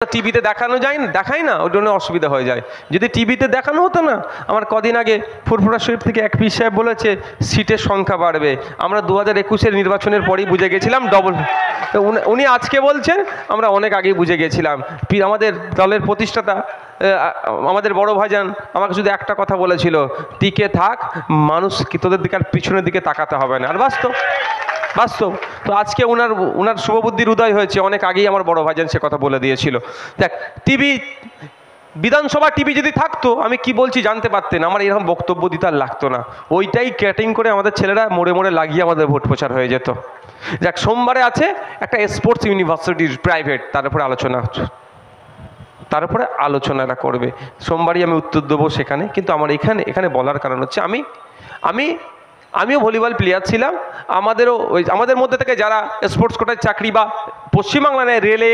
টিভিতে দেখানো যায় না, দেখায় না, ওই জন্য অসুবিধা হয়ে যায়। যদি টিভিতে দেখানো হতো না, আমার কদিন আগে ফুরফুরা শরীফ থেকে এক পীর সাহেব বলেছে সিটের সংখ্যা বাড়বে, আমরা 2021-এর নির্বাচনের পরেই বুঝে গেছিলাম ডবল। উনি আজকে বলছেন, আমরা অনেক আগেই বুঝে গেছিলাম। আমাদের দলের প্রতিষ্ঠাতা আমাদের বড় ভাইজান আমাকে শুধু একটা কথা বলেছিল, টিকে থাক, মানুষ তোদের দিকে আর পিছনের দিকে তাকাতে হবে না। আর বাস্তব বাস্তব তো আজকে ওনার শুভবুদ্ধির উদয় হয়েছে, অনেক আগেই আমার বড় ভাইজান সে কথা বলে দিয়েছিল। দেখ, টিভি, বিধানসভা টিভি যদি থাকতো আমি কি বলছি জানতে পারতেন, আমার এরকম বক্তব্য দিতে আর লাগতো না। ওইটাই ক্যাটিং করে আমাদের ছেলেরা মোড়ে মোড়ে লাগিয়ে আমাদের ভোট প্রচার হয়ে যেত। দেখ, সোমবারে আছে একটা স্পোর্টস ইউনিভার্সিটি প্রাইভেট, তার উপরে আলোচনাটা করবে। সোমবারই আমি উত্তর দেবো সেখানে। কিন্তু আমার এখানে বলার কারণ হচ্ছে আমিও ভলিবল প্লেয়ার ছিলাম। আমাদের মধ্যে থেকে যারা স্পোর্টস কোটায় চাকরি বা পশ্চিমবাংলায় রেলে,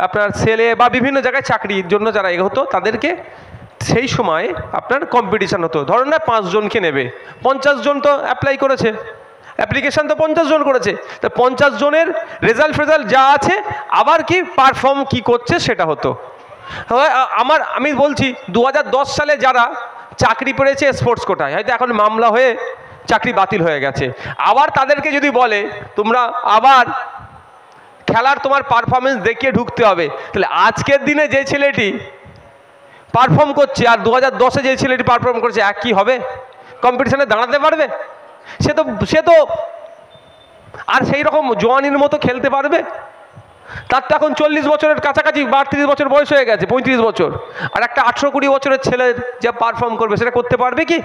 আপনার সেলে বা বিভিন্ন জায়গায় চাকরির জন্য যারা এগোতো, তাদেরকে সেই সময় আপনার কম্পিটিশান হতো। ধরুন না 5 জনকে নেবে, 50 জন তো অ্যাপ্লাই করেছে, অ্যাপ্লিকেশান তো 50 জন করেছে, তো 50 জনের রেজাল্ট যা আছে, আবার কি পারফর্ম কি করছে সেটা হতো। আমি বলছি 2010 সালে যারা চাকরি পেয়েছে স্পোর্টস কোটায়, হয়তো এখন মামলা হয়ে চাকরি বাতিল হয়ে গেছে, আবার তাদেরকে যদি বলে তোমরা আবার খেলার তোমার পারফরমেন্স দেখিয়ে ঢুকতে হবে, তাহলে আজকের দিনে যে ছেলেটি পারফর্ম করছে আর 2010-এ যে ছেলেটি পারফর্ম করছে একই হবে? কম্পিটিশনে দাঁড়াতে পারবে? সে তো আর সেই রকম জওয়ানির মতো খেলতে পারবে? তার তো এখন 40 বছরের কাছাকাছি, 32 বছর বয়স হয়ে গেছে, 35 বছর। আর একটা 18-20 বছরের ছেলের যা পারফর্ম করবে সেটা করতে পারবে কি?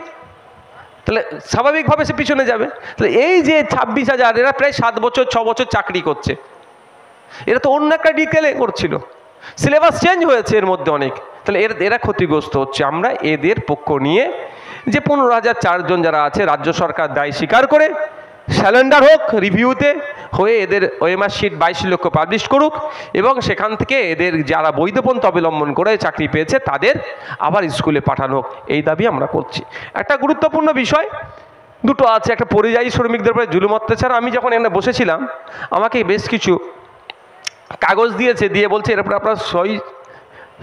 তাহলে স্বাভাবিকভাবে সে পিছনে যাবে। তাহলে এই যে 26,000, এরা প্রায় 7 বছর 6 বছর চাকরি করছে, এরা তো অন্য একটা ডিটেলে করছিল, সিলেবাস চেঞ্জ হয়েছে এর মধ্যে অনেক। তাহলে এরা ক্ষতিগ্রস্ত হচ্ছে। আমরা এদের পক্ষ নিয়ে যে 15,004 জন যারা আছে, রাজ্য সরকার দায় স্বীকার করে স্যালেন্ডার হোক রিভিউতে হয়ে, এদের ওএমআর শিট 22 লক্ষ পাবলিশ করুক, এবং সেখান থেকে এদের যারা বৈধপন্থা অবলম্বন করে চাকরি পেয়েছে তাদের আবার স্কুলে পাঠানো হোক, এই দাবি আমরা করছি। একটা গুরুত্বপূর্ণ বিষয় দুটো আছে, একটা পরিযায়ী শ্রমিকদের উপরে জুলুম অত্যাচার। আমি যখন এখানে বসেছিলাম, আমাকে বেশ কিছু কাগজ দিয়েছে, দিয়ে বলছে এর উপরে আপনার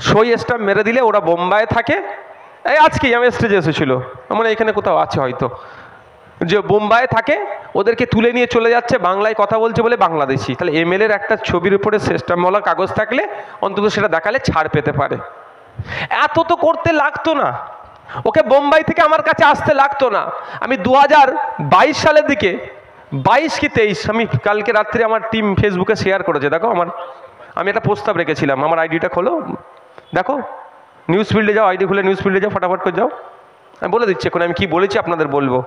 সই স্ট্যাম্প মেরে দিলে ওরা বোম্বাইয়ে থাকে। এই আজকেই আমি স্টেজে এসেছিল, আমরা এখানে কোথাও আছে হয়তো, যে বোম্বাইয়ে থাকে, ওদেরকে তুলে নিয়ে চলে যাচ্ছে, বাংলায় কথা বলছে বলে বাংলাদেশি। তাহলে এমএলএর একটা ছবির উপরে স্ট্যাম্পওয়ালা কাগজ থাকলে অন্তত সেটা দেখালে ছাড় পেতে পারে। এত তো করতে লাগতো না, ওকে বোম্বাই থেকে আমার কাছে আসতে লাগতো না। আমি 2022 সালের দিকে, 22 কি 23, আমি কালকে রাত্রে আমার টিম ফেসবুকে শেয়ার করেছে, দেখো আমি একটা প্রস্তাব রেখেছিলাম, আমার আইডিটা খোলো, দেখো নিউজ ফিল্ডে যাও, আইডি খুলে নিউজ ফিল্ডে যাও, ফটাফট করে যাও। আমি বলে দিচ্ছি এখন আমি কি বলেছি আপনাদের বলবো।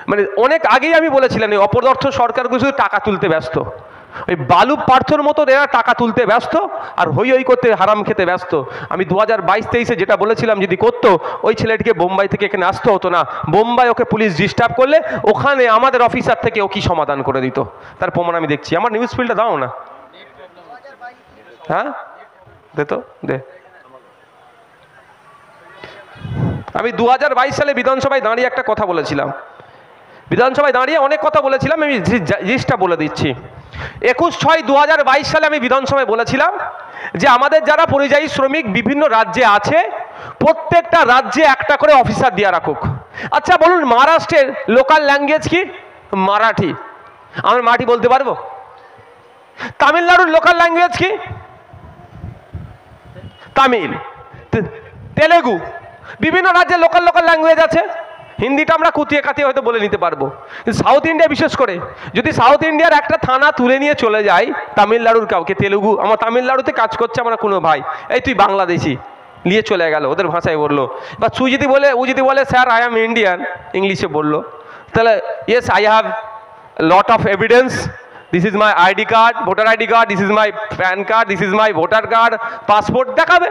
মানে অনেক আগেই আমি বলেছিলাম, এই অপদার্থ সরকারগুলো শুধু টাকা তুলতে ব্যস্ত, ওই বালু পার্থর মতো এরা টাকা তুলতে ব্যস্ত আর হই করতে হারাম খেতে ব্যস্ত। আমি 2022-23-এ যেটা বলেছিলাম যদি করতো, ওই ছেলেটিকে বোম্বাই থেকে এখানে আসতে হতো না। বোম্বাই ওকে পুলিশ ডিস্টার্ব করলে ওখানে আমাদের অফিসার থেকে ও কি সমাধান করে দিত, তার প্রমাণ আমি দেখছি। আমার নিউজ ফিল্ডটা দাও না, হ্যাঁ দে তো দে। আমি 2022 সালে বিধানসভায় দাঁড়িয়ে একটা কথা বলেছিলাম, বিধানসভায় দাঁড়িয়ে অনেক কথা বলেছিলাম, আমি জিনিসটা বলে দিচ্ছি। 21/6/2022 সালে আমি বিধানসভায় বলেছিলাম যে আমাদের যারা পরিযায়ী শ্রমিক বিভিন্ন রাজ্যে আছে, প্রত্যেকটা রাজ্যে একটা করে অফিসার দিয়ে রাখুক। আচ্ছা বলুন, মহারাষ্ট্রের লোকাল ল্যাঙ্গুয়েজ কি? মারাঠি, আমি মারাঠি বলতে পারবো? তামিলনাড়ুর লোকাল ল্যাঙ্গুয়েজ কি? তামিল, তেলেগু, বিভিন্ন রাজ্যে লোকাল ল্যাঙ্গুয়েজ আছে। হিন্দিটা আমরা কুতিয়ে কাতিয়ে হয়তো বলে নিতে পারবো, কিন্তু সাউথ ইন্ডিয়া বিশেষ করে যদি সাউথ ইন্ডিয়ার একটা থানা তুলে নিয়ে চলে যায় তামিলনাড়ুর কাউকে, তেলেগু, আমার তামিলনাড়ুতে কাজ করছে আমার কোনো ভাই, এই তুই বাংলাদেশি, নিয়ে চলে গেল, ওদের ভাষায় বললো। বা ও যদি বলে স্যার আই অ্যাম ইন্ডিয়ান, ইংলিশে বললো, তাহলে yes I have lot of evidence, this is my ID card, voter ID card, this is my pan card, this is my voter card, passport দেখাবে।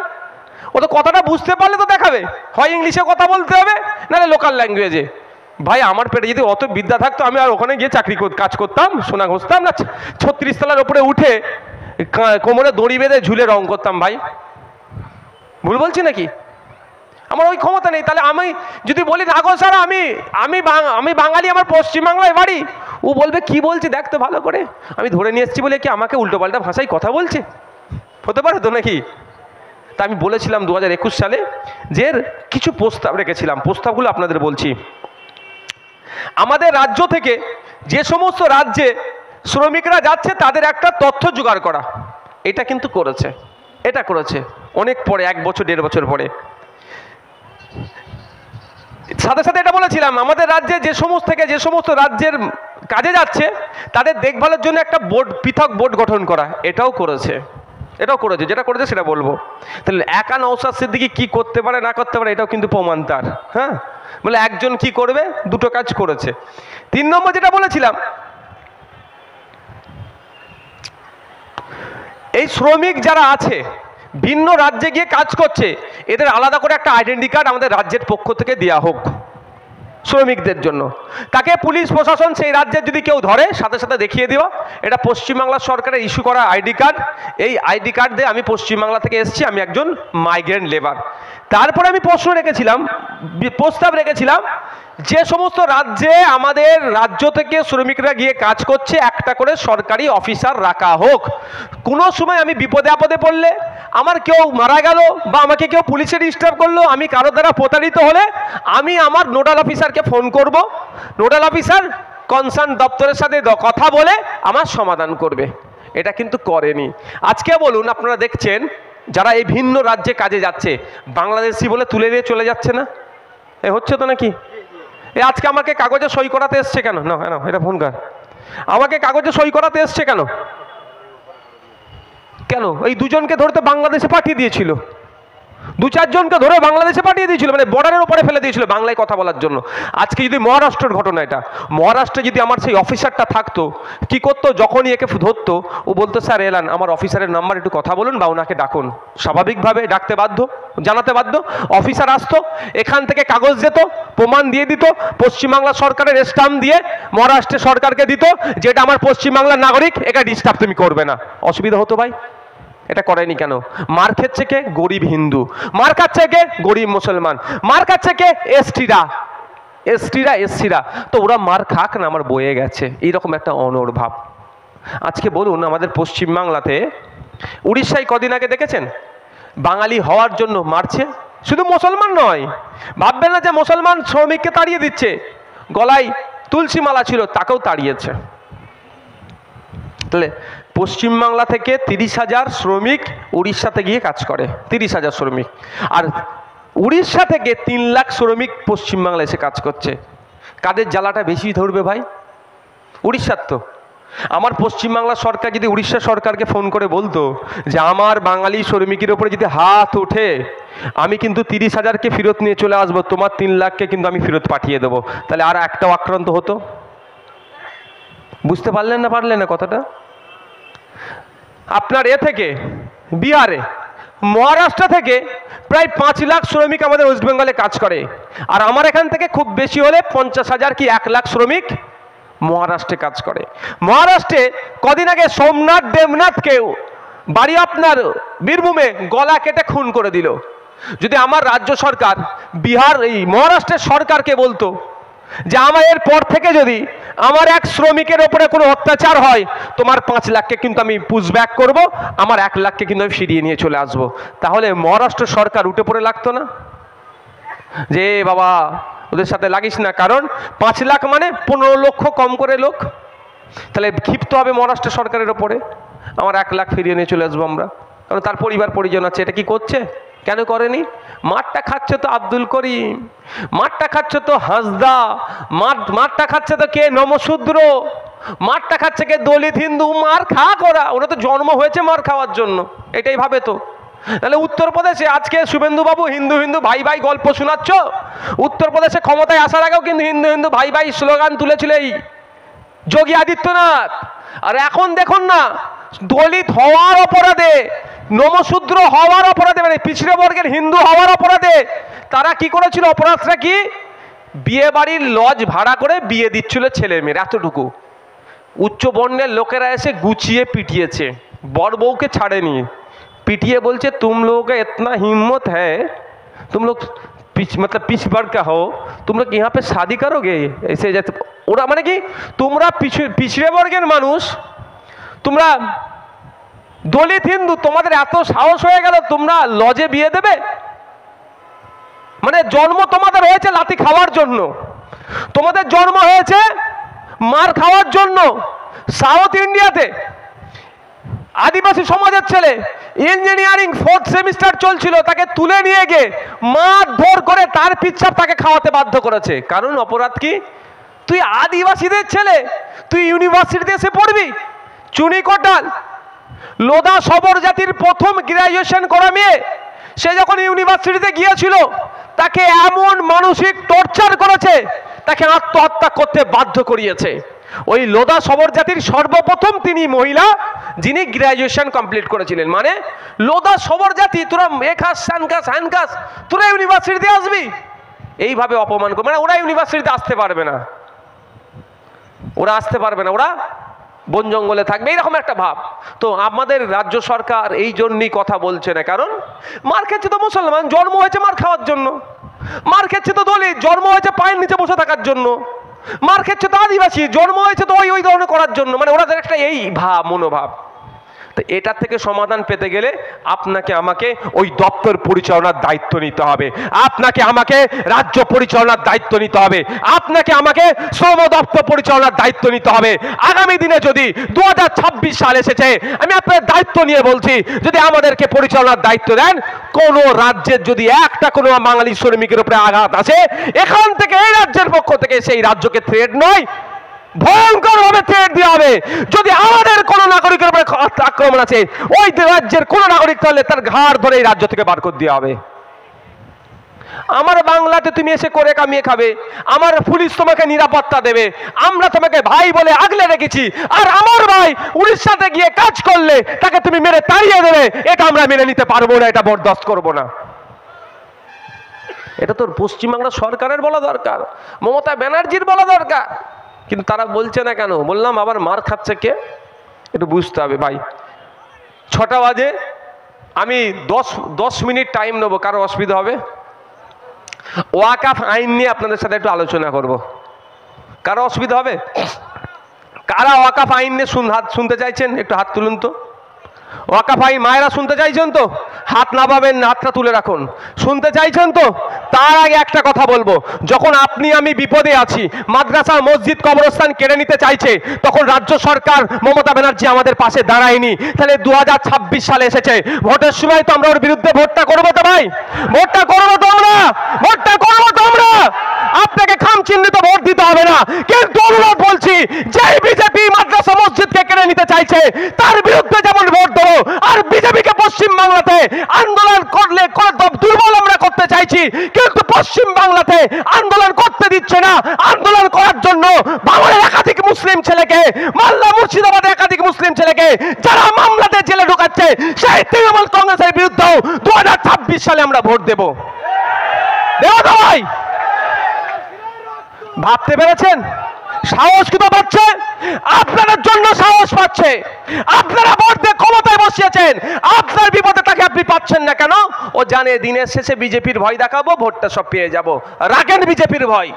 ও তো কথাটা বুঝতে পারলে তো দেখাবে, হয় ইংলিশে কথা বলতে হবে নাহলে লোকাল ল্যাঙ্গুয়েজে। ভাই আমার পেটে যদি অত বিদ্যা থাকতো আমি আর ওখানে গিয়ে কাজ করতাম, সোনা ঘষতাম না, 36 তলার উপরে উঠে কোমরে দড়ি বেঁধে ঝুলে রং করতাম। ভাই ভুল বলছি নাকি? আমার ওই ক্ষমতা নেই। তাহলে আমি যদি বলি না গো স্যার আমি বাঙালি, আমার পশ্চিমবাংলায় বাড়ি, ও বলবে কি বলছে দেখ তো ভালো করে, আমি ধরে নিয়ে এসেছি বলে কি আমাকে উল্টো পাল্টা ভাষায় কথা বলছে? হতে পারে তো নাকি? তা আমি বলেছিলাম 2021 সালে যে কিছু প্রস্তাব রেখেছিলাম, প্রস্তাবগুলো আপনাদের বলছি। আমাদের রাজ্য থেকে যে সমস্ত রাজ্যে শ্রমিকরা যাচ্ছে তাদের একটা তথ্য জোগাড় করা, এটা কিন্তু করেছে, এটা করেছে অনেক পরে, 1 বছর 1.5 বছর পরে। সাথে সাথে এটা বলেছিলাম আমাদের রাজ্যে যে সমস্ত রাজ্যের কাজে যাচ্ছে তাদের দেখভালের জন্য একটা বোর্ড, পৃথক বোর্ড গঠন করা, এটাও করেছে, যেটা করেছে সেটা বলবো। তাহলে একা নওশাদ সিদ্দিকী কি করতে পারে না করতে পারে এটাও কিন্তু প্রমাণ তার। হ্যাঁ, বলে একজন কি করবে, দুটো কাজ করেছে। 3 নম্বর যেটা বলেছিলাম, এই শ্রমিক যারা আছে ভিন্ন রাজ্যে গিয়ে কাজ করছে, এদের আলাদা করে একটা আইডেন্টি কার্ড আমাদের রাজ্যের পক্ষ থেকে দেওয়া হোক শ্রমিকদের জন্য। তাকে পুলিশ প্রশাসন সেই রাজ্যের যদি কেউ ধরে সাথে সাথে দেখিয়ে দেওয়া, এটা পশ্চিমবাংলা সরকারের ইস্যু করা আইডি কার্ড। এই আইডি কার্ড দিয়ে আমি পশ্চিমবাংলা থেকে এসেছি, আমি একজন মাইগ্রেন্ট লেবার। তারপরে আমি প্রস্তাব রেখেছিলাম যে সমস্ত রাজ্যে আমাদের রাজ্য থেকে শ্রমিকরা গিয়ে কাজ করছে একটা করে সরকারি অফিসার রাখা হোক। কোনো সময় আমি বিপদে আপদে পড়লে, আমার কেউ মারা গেল বা আমাকে কেউ পুলিশে ডিস্টার্ব করলো, আমি কারো দ্বারা প্রতারিত হলে আমি আমার নোডাল অফিসারকে ফোন করব, নোডাল অফিসার কনসার্ন দপ্তরের সাথে কথা বলে আমার সমাধান করবে। এটা কিন্তু করেনি। আজকে বলুন, আপনারা দেখছেন যারা এই ভিন্ন রাজ্যে কাজে যাচ্ছে বাংলাদেশি বলে তুলে দিয়ে চলে যাচ্ছে না, এ হচ্ছে তো নাকি? আজকে আমাকে কাগজে সই করাতে এসছে কেন? না এটা ফোন কর, আমাকে কাগজে সই করাতে এসছে কেন? এই দুজনকে ধরতে বাংলাদেশে পাঠিয়ে দিয়েছিল, 2-4 জনকে ধরে বাংলাদেশে পাঠিয়ে দিয়েছিল, মানে বর্ডারের উপরে ফেলে দিয়েছিল বাংলায় কথা বলার জন্য। আজকে যদি মহারাষ্ট্রের ঘটনা, এটা মহারাষ্ট্রে যদি আমার সেই অফিসারটা থাকতো, কি করতো, যখনই একে ধরতো ও বলতো স্যার এলান আমার অফিসারের নাম্বার একটু কথা বলুন বা ওনাকে ডাকুন। স্বাভাবিকভাবে ডাকতে বাধ্য, জানাতে বাধ্য। অফিসার আসতো, এখান থেকে কাগজ যেত, প্রমাণ দিয়ে দিত, পশ্চিমবাংলা সরকারের স্টাম্প দিয়ে মহারাষ্ট্রের সরকারকে দিত যে এটা আমার পশ্চিমবাংলার নাগরিক, একে ডিস্টার্ব তুমি করবে না। অসুবিধা হতো ভাই? এটা করেনি কেন? মার খাচ্ছে কে? গরিব হিন্দু। মার খাচ্ছে কে? গরিব মুসলমান। মার খাচ্ছে কে? এসটিরা। তো ওরা মার খাক না, আমার বয়ে গেছে, এইরকম একটা অনড়ভাব। আজকে বলুন, আমাদের পশ্চিমবাংলাতে উড়িষ্যায় কদিন আগে দেখেছেন বাঙালি হওয়ার জন্য মারছে। শুধু মুসলমান নয়, ভাববেন না যে মুসলমান শ্রমিককে তাড়িয়ে দিচ্ছে, গলায় তুলসী মালা ছিল তাকেও তাড়িয়েছে। তাহলে পশ্চিমবাংলা থেকে 30,000 শ্রমিক উড়িষ্যাতে গিয়ে কাজ করে, 30,000 শ্রমিক। আর উড়িষ্যা থেকে 3 লাখ শ্রমিক পশ্চিমবাংলায় এসে কাজ করছে। কাদের জ্বালাটা বেশি ধরবে ভাই? উড়িষ্যার তো। আমার পশ্চিমবাংলা সরকার যদি উড়িষ্যা সরকারকে ফোন করে বলতো যে আমার বাঙালি শ্রমিকের উপরে যদি হাত ওঠে আমি কিন্তু 30,000কে ফেরত নিয়ে চলে আসবো, তোমার 3 লাখকে কিন্তু আমি ফেরত পাঠিয়ে দেবো, তাহলে আর একটাও আক্রান্ত হতো? বুঝতে পারলেন না কথাটা? আপনার থেকে বিহারে, মহারাষ্ট্র থেকে প্রায় 5 লাখ শ্রমিক আমাদের ওয়েস্ট বেঙ্গলে কাজ করে। আর আমার এখান থেকে খুব বেশি হলে 50,000 কি 1 লাখ শ্রমিক মহারাষ্ট্রে কাজ করে। মহারাষ্ট্রে কদিন আগে সোমনাথ দেবনাথকেও বাড়ি আপনার বীরভূমে গলা কেটে খুন করে দিল। যদি আমার রাজ্য সরকার এই মহারাষ্ট্রের সরকারকে বলতো যে আমার এরপর থেকে যদি আমার এক শ্রমিকের ওপরে কোনো অত্যাচার হয় তোমার 5 লাখকে কিন্তু আমি পুশব্যাক করব, আমার 1 লাখকে কিন্তু আমি ফিরিয়ে নিয়ে চলে আসব, তাহলে মহারাষ্ট্র সরকার উঠে পড়ে লাগতো না যে বাবা ওদের সাথে লাগিস না? কারণ 5 লাখ মানে 15 লক্ষ কম করে লোক, তাহলে ক্ষিপ্ত হবে মহারাষ্ট্র সরকারের ওপরে, আমার 1 লাখ ফিরিয়ে নিয়ে চলে আসবো আমরা, কারণ তার পরিবার পরিজন আছে। এটা কি করছে? কেন করেনি? মাঠটা খাচ্ছে তো আব্দুল করিম, মাঠটা খাচ্ছে তো হাসদা, মাঠটা খাচ্ছে তো কে? নমশূদ্র, মাঠটা খাচ্ছে কে? দলিত হিন্দু। মার খা করা, ওরা তো জন্ম হয়েছে মার খাওয়ার জন্য, এটাই ভাবে তো। তাহলে উত্তরপ্রদেশে আজকে শুভেন্দু বাবু হিন্দু হিন্দু ভাই ভাই গল্প শোনাচ্ছ, উত্তরপ্রদেশে ক্ষমতায় আসার আগেও কিন্তু হিন্দু হিন্দু ভাই ভাই স্লোগান তুলেছিল এই যোগী আদিত্যনাথ। আর এখন দেখুন না, দলিত হওয়ার অপরাধে, নমশূদ্র হওয়ার অপরাধে, মানে পিছড়ে বর্গের হিন্দু হওয়ার অপরাধে তারা কি করেছিল? অপরাধটা কি? বিয়ে বাড়ির লজ ভাড়া করে বিয়ে দিচ্ছিল ছেলে মেয়ের, এতটুকু। উচ্চ বর্ণের লোকেরা এসে গুছিয়ে পিটিয়েছে, বর বউকে ছাড়েনি, পিটিয়ে বলছে তুম লোগों का इतना हिम्मत है, तुम लोग पिछड़ का हो, तुम लोग यहाँ पे शादी करोगे ऐसे? जैसे ওরা মানে কি, তোমরা পিছড়ে বর্গের মানুষ, তোমরা দলিত হিন্দু, তোমাদের এত সাহস হয়ে গেল তোমরা লজে বিয়ে দেবে? মানে জন্ম তোমাদের হয়েছে লাথি খাওয়ার জন্য, তোমাদের জন্ম হয়েছে মার খাওয়ার জন্য। সাউথ ইন্ডিয়াতে আদিবাসী সমাজের ছেলে ইঞ্জিনিয়ারিং 4th সেমিস্টার চলছিল, তাকে তুলে নিয়ে গিয়ে মারধর করে তার পিচ্ছাপ তাকে খাওয়াতে বাধ্য করেছে। কারণ অপরাধ কি? তুই আদিবাসীদের ছেলে, তুই ইউনিভার্সিটিতে এসে পড়বি? চুনি কোটাল লোধা সবর জাতির প্রথম গ্রাজুয়েশন করা মেয়ে, সে যখন ইউনিভার্সিটিতে গিয়েছিল তাকে এমন মানসিক টর্চার করেছে, তাকে আত্মহত্যা করতে বাধ্য করিয়েছে। ওই লোধা সবর জাতির সর্বপ্রথম তিনি মহিলা যিনি গ্রাজুয়েশন কমপ্লিট করেছিলেন। মানে লোধা সবর জাতি, তোরা মেখাস স্যানকাস হ্যানকাস, তোরা ইউনিভার্সিটিতে আসবি? এইভাবে অপমান করে, মানে ওরা ইউনিভার্সিটিতে আসতে পারবে না, ওরা আসতে পারবে না, ওরা বন জঙ্গলে থাকবে, এইরকম একটা ভাব। তো আমাদের রাজ্য সরকার এই জন্যই কথা বলছে না, কারণ মার খেচ্ছে তো মুসলমান, জন্ম হয়েছে মার খাওয়ার জন্য। মার খেচ্ছে তো দলিত, জন্ম হয়েছে পায়ের নিচে বসে থাকার জন্য। মার খেচ্ছে তো আদিবাসী, জন্ম হয়েছে তো ওই ধরনের করার জন্য। মানে ওনাদের একটা এই ভাব, মনোভাব। তো এটার থেকে সমাধান পেতে গেলে আপনাকে আমাকে ওই দপ্তর পরিচালনার দায়িত্ব নিতে হবে, আপনাকে আমাকে রাজ্য পরিচালনার দায়িত্ব নিতে হবে, আপনাকে আমাকে শ্রম দপ্তর পরিচালনার দায়িত্ব নিতে হবে। আগামী দিনে যদি 2026 সাল এসেছে, আমি আপনার দায়িত্ব নিয়ে বলছি, যদি আমাদেরকে পরিচালনার দায়িত্ব দেন, কোন রাজ্যের যদি একটা কোনো বাঙালি শ্রমিকের উপরে আঘাত আসে, এখান থেকে এই রাজ্যের পক্ষ থেকে সেই রাজ্যকে থ্রেট নয়, ভয়ঙ্কর ভাবে থ্রেট দেওয়া হবে। যদি আমাদের কোন নাগরিকের উপরে আক্রমণ আছে, ওই রাজ্যের কোন নাগরিক তাহলে তার ঘাড় ধরে এই রাজ্য থেকে বার করে দেওয়া হবে। আমার বাংলাতে তুমি এসে করে কামিয়ে খাবে, আমার পুলিশ তোমাকে নিরাপত্তা দেবে, আমরা তোমাকে ভাই বলে আগলে রেখেছি, আর আমার ভাই উড়িষ্যাতে গিয়ে কাজ করলে তাকে তুমি মেরে তাড়িয়ে দেবে, এটা আমরা মেনে নিতে পারবো না, এটা বরদাস্ত করবো না। এটা তো পশ্চিমবাংলা সরকারের বলা দরকার, মমতা ব্যানার্জির বলা দরকার, কিন্তু তারা বলছে না কেন? বললাম আবার মার খাচ্ছে কে, একটু বুঝতে হবে ভাই। 6টা বাজে, আমি 10 মিনিট টাইম নেবো, কারো অসুবিধা হবে? ওয়াকাফ আইন নিয়ে আপনাদের সাথে একটু আলোচনা করব, কারো অসুবিধা হবে? কারা ওয়াকাফ আইন নিয়ে শুনতে চাইছেন? একটু হাত তুলুন তো। ওয়াকাফ আইন মায়েরা শুনতে চাইছেন তো? হাত নামাবেন না, হাতটা তুলে রাখুন। শুনতে চাইছেন তো? তার আগে একটা কথা বলবো, যখন আপনি আমি বিপদে আছি, মাদ্রাসা মসজিদ কবরস্থান কেড়ে নিতে চাইছে, তখন রাজ্য সরকার মমতা ব্যানার্জি আমাদের পাশে দাঁড়ায়নি। তাহলে 2026 সালে এসেছে, ভোটের সময় তো আমরা ওর বিরুদ্ধে ভোটটা করবো তো ভাই, ভোটটা করবো তো আমরা, ভোটটা করবো তো আমরা। আপনাকে খাম চিহ্নিত ভোট দিতে হবে না, কিন্তু অনুরোধ বলছি, যে বিজেপি মাদ্রাসা মসজিদকে কেড়ে নিতে চাইছে তার বিরুদ্ধে যেমন ভোট দেবো, আর বিজেপিকে পশ্চিম বাংলাতে আন্দোলন করলে দুর্বল আমরা করতে চাইছি, কিন্তু পশ্চিম বাংলাতে আন্দোলন করতে দিচ্ছে না। আন্দোলন করার জন্য বাংলার একাধিক মুসলিম ছেলেকে, মালদা মুর্শিদাবাদের একাধিক মুসলিম ছেলেকে যারা মামলাতে জেলে ঢোকাচ্ছে, সেই তৃণমূল কংগ্রেসের বিরুদ্ধেও 2026 সালে আমরা ভোট দেবো। দেবো তো ভাই? ভাবতে পেরেছেন? সাহস কিন্তু পাচ্ছে, আপনাদের জন্য সাহস পাচ্ছে। আপনারা ভোট দিয়ে ক্ষমতায় বসিয়েছেন, আপনার বিপদে তাকে আপনি পাচ্ছেন না কেন? ও জানে দিনের শেষে বিজেপির ভয় দেখাবো, ভোটটা সব পেয়ে যাব। রাখেন বিজেপির ভয়।